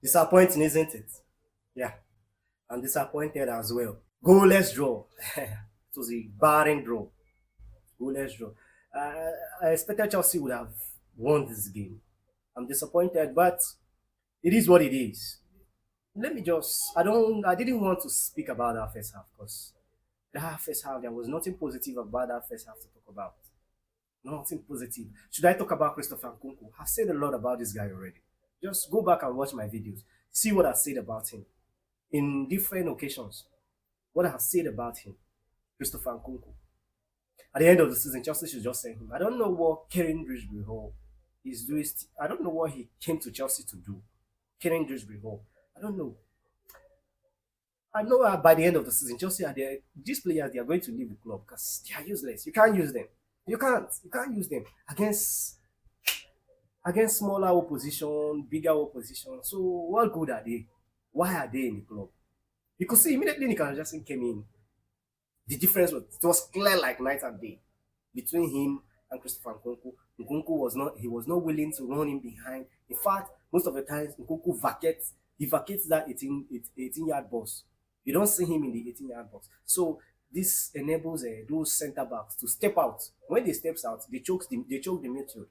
Disappointing, isn't it? Yeah, I'm disappointed as well. Goalless draw. It was a barren draw. Goalless draw. I expected Chelsea would have won this game. I'm disappointed, but it is what it is. Let me just. I didn't want to speak about that first half because that first half there was nothing positive about that first half to talk about. Nothing positive. Should I talk about Christopher Nkunku? I've said a lot about this guy already. Just go back and watch my videos. See what I said about him in different occasions. What I have said about him, Christopher Nkunku. At the end of the season, Chelsea should just send him. I don't know what Karen Drisbury Hall is doing. I don't know what he came to Chelsea to do. Karen Drisbury Hall. I don't know. I know by the end of the season, Chelsea are there. These players they are going to leave the club because they are useless. You can't use them. You can't. You can't use them against smaller opposition, bigger opposition. So what good are they? Why are they in the club? You could see immediately Nicolas Jackson came in. The difference was clear like night and day between him and Christopher Nkunku. Nkunku was not willing to run him behind. In fact, most of the times Nkunku vacates that 18-yard box. You don't see him in the 18-yard box. So this enables those centre backs to step out. When they steps out, they choke the midfield.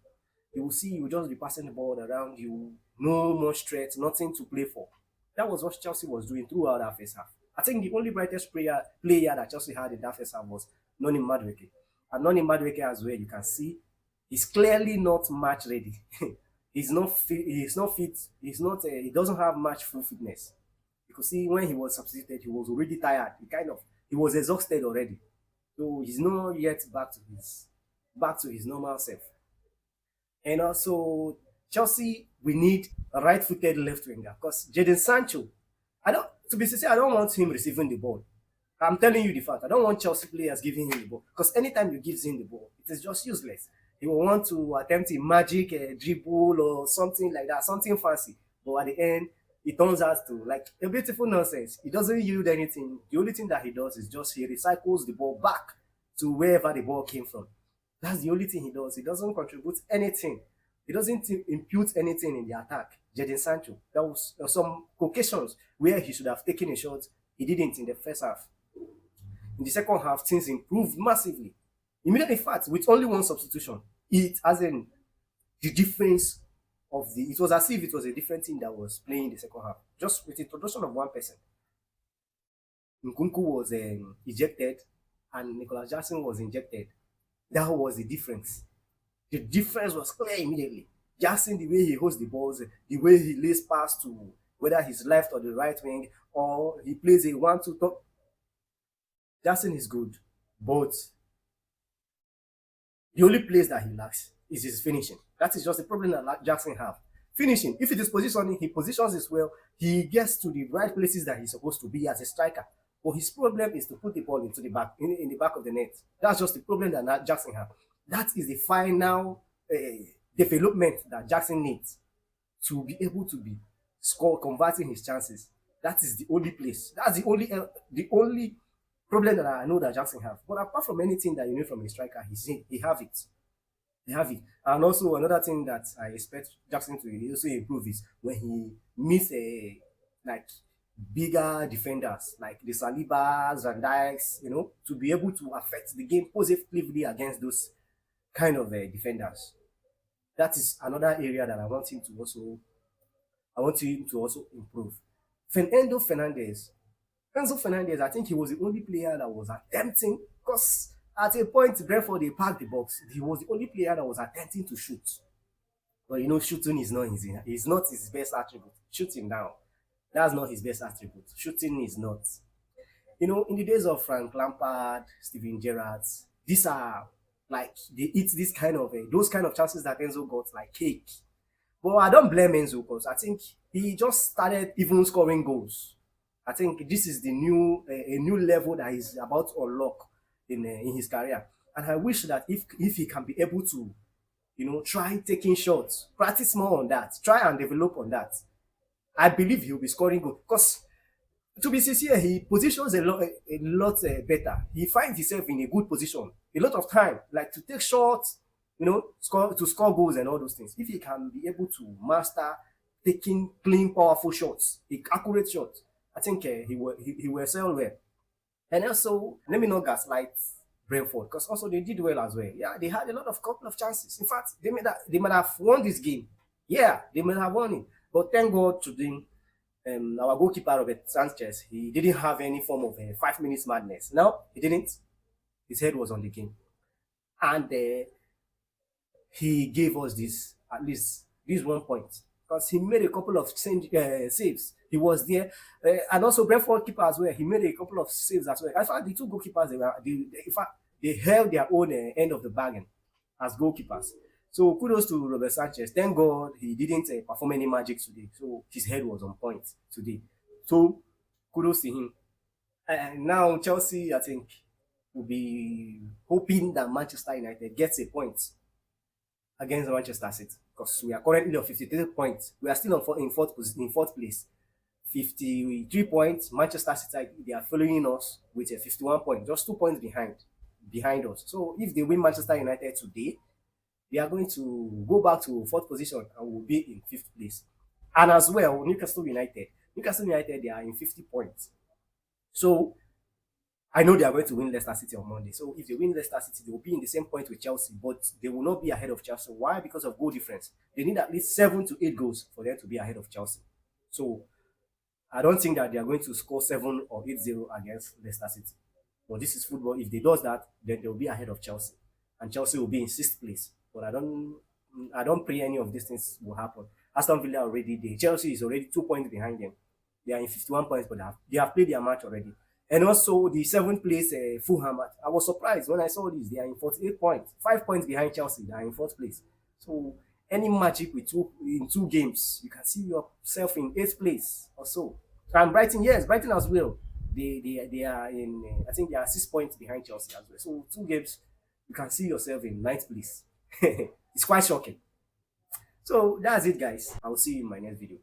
You will see you just be passing the ball around you, no more threat, nothing to play for. That was what Chelsea was doing throughout that first half. I think the only brightest player that Chelsea had in that first half was Noni Madueke. And Noni Madueke as well, you can see he's clearly not match ready. He's not fit. He's not fit. He doesn't have match full fitness. You could see when he was substituted, he was already tired. He was exhausted already. So he's not yet back to his normal self. And also, Chelsea, we need a right-footed left winger because Jadon Sancho, to be sincere, I don't want him receiving the ball. I'm telling you the fact. I don't want Chelsea players giving him the ball because anytime you give him the ball, it is just useless. He will want to attempt a magic dribble or something like that, something fancy. But at the end, it turns out to like a beautiful nonsense. He doesn't yield anything. The only thing that he does is just he recycles the ball back to wherever the ball came from. That's the only thing he does. He doesn't contribute anything. He doesn't impute anything in the attack. Jadon Sancho. There was some occasions where he should have taken a shot. He didn't in the first half. In the second half, things improved massively. Immediately, in fact, with only one substitution, it as in the difference of the. It was as if it was a different team that was playing in the second half. Just with the introduction of one person, Nkunku was ejected, and Nicolas Jackson was injected. That was the difference. The difference was clear immediately. Jackson, the way he holds the balls, the way he lays pass to whether he's left or the right wing, or he plays a 1-2 top. Jackson is good, but the only place that he lacks is his finishing. That is just the problem that Jackson have. Finishing, if it is positioning, he positions it well. He gets to the right places that he's supposed to be as a striker. But his problem is to put the ball into the back, in the back of the net. That's just the problem that Jackson has. That is the final development that Jackson needs to be able to be converting his chances. That is the only place. That's the only problem that I know that Jackson have. But apart from anything that you need from a striker, he have it. They have it. And also another thing that I expect Jackson to also improve is when he meets like bigger defenders like the Salibas and Dykes, to be able to affect the game positively against those kind of defenders. That is another area that I want him to also improve. Enzo Fernandez, I think he was the only player that was attempting because at a point Brentford they parked the box. He was the only player that was attempting to shoot. But shooting is not his best attribute. Shooting down. That's not his best attribute. Shooting is not. In the days of Frank Lampard, Steven Gerrard, these are like they eat this kind of those kind of chances that Enzo got like cake. But I don't blame Enzo because I think he just started even scoring goals. I think this is the new a new level that he's about to unlock in his career. And I wish that if he can be able to, try taking shots, practice more on that, try and develop on that. I believe he'll be scoring goals because to be sincere, he positions a lot better. He finds himself in a good position a lot of time, like to take shots, score goals and all those things. If he can be able to master taking clean, powerful shots, accurate shots. I think he will sell well. And also, let me not gaslight Brentford because also they did well as well. Yeah, they had a lot of couple of chances. In fact, they might have won this game. Yeah, they might have won it. But thank God today, our goalkeeper Robert Sanchez, he didn't have any form of 5 minutes madness. No, he didn't. His head was on the game, and he gave us this at least this 1 point because he made a couple of saves. He was there, and also Brentford keeper as well. He made a couple of saves as well. In fact, the two goalkeepers in fact they held their own end of the bargain as goalkeepers. So kudos to Robert Sanchez. Thank God he didn't perform any magic today. So his head was on point today. So kudos to him. And now Chelsea, I think, will be hoping that Manchester United gets a point against Manchester City because we are currently on 53 points. We are still in fourth place. 53 points. Manchester City, they are following us with a 51 points, just 2 points behind us. So if they win Manchester United today, they are going to go back to fourth position and will be in fifth place. And as well, Newcastle United, they are in 50 points. So I know they are going to win Leicester City on Monday. So if they win Leicester City, they will be in the same point with Chelsea, but they will not be ahead of Chelsea. Why? Because of goal difference. They need at least 7 to 8 goals for them to be ahead of Chelsea. So I don't think that they are going to score 7 or 8-0 against Leicester City. But this is football. If they do that, then they will be ahead of Chelsea, and Chelsea will be in sixth place. But I don't pray any of these things will happen. Aston Villa already there. Chelsea is already 2 points behind them. They are in 51 points, but they have played their match already. And also the seventh place Fulham. I was surprised when I saw this. They are in 48 points, 5 points behind Chelsea. They are in fourth place. So any magic with two games, you can see yourself in eighth place or so. And Brighton, yes, Brighton as well. They are in. I think they are 6 points behind Chelsea as well. So 2 games, you can see yourself in ninth place. It's quite shocking. So that's it, guys. I will see you in my next video.